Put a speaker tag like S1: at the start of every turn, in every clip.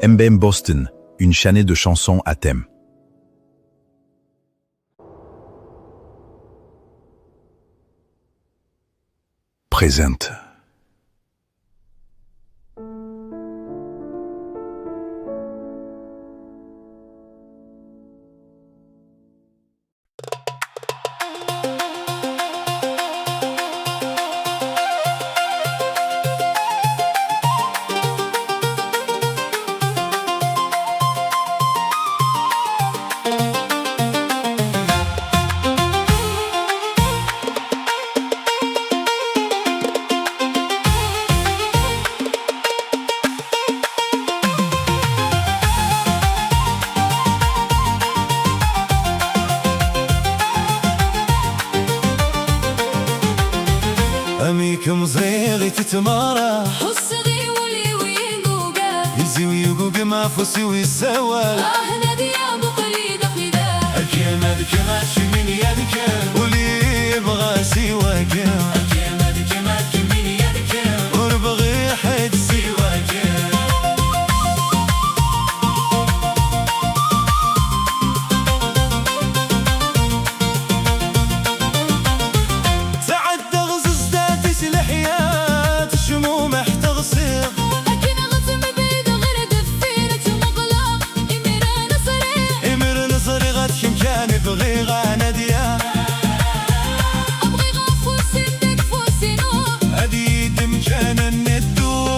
S1: Mbem Boston, une chanée de chansons à thème. Présente.
S2: أميكم صغيري تتمارى
S3: حصغي ولي وينقوقا
S2: يزي ويقوق ما فوسي ويسوال
S3: نادي يا بقلي دخيدا
S2: الكلمة ذكرى شمين يدك ولي يبغى سواك الكلمة ذكرى شمين يدك ونبغي حد سواك بغي غانديا
S3: أبغي غافوس يدك فوسينو
S2: أدي تمكان الندو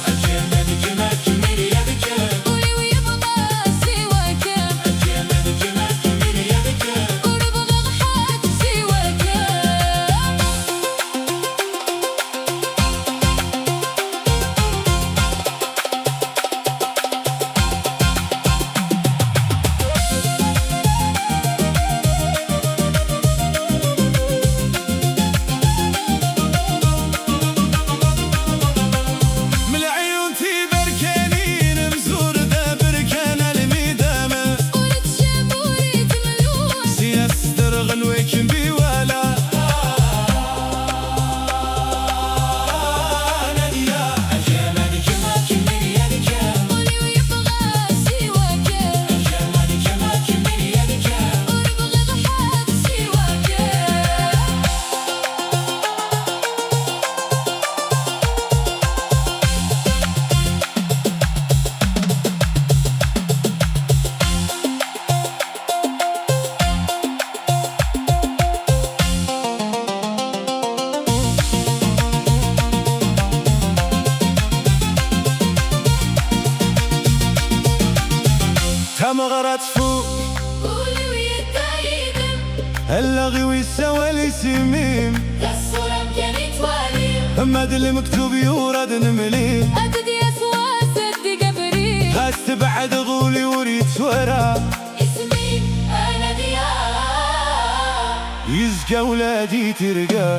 S2: الجنة دجمة جميل يدك
S3: ولي ويبغى سواك
S2: الجنة دجمة جميل يدك
S3: ونبغى غحات سواك
S2: مغرات فوق
S3: ولي ويتايدم
S2: اللغي ويسوى سميم
S3: الصورة مكاني توالي
S2: أما دل مكتوب يورد نملي
S3: أدد يسوى سد قبري
S2: هست بعد غولي وريد سورا
S3: اسمي أنا ديا
S2: يزكى ولادي ترقى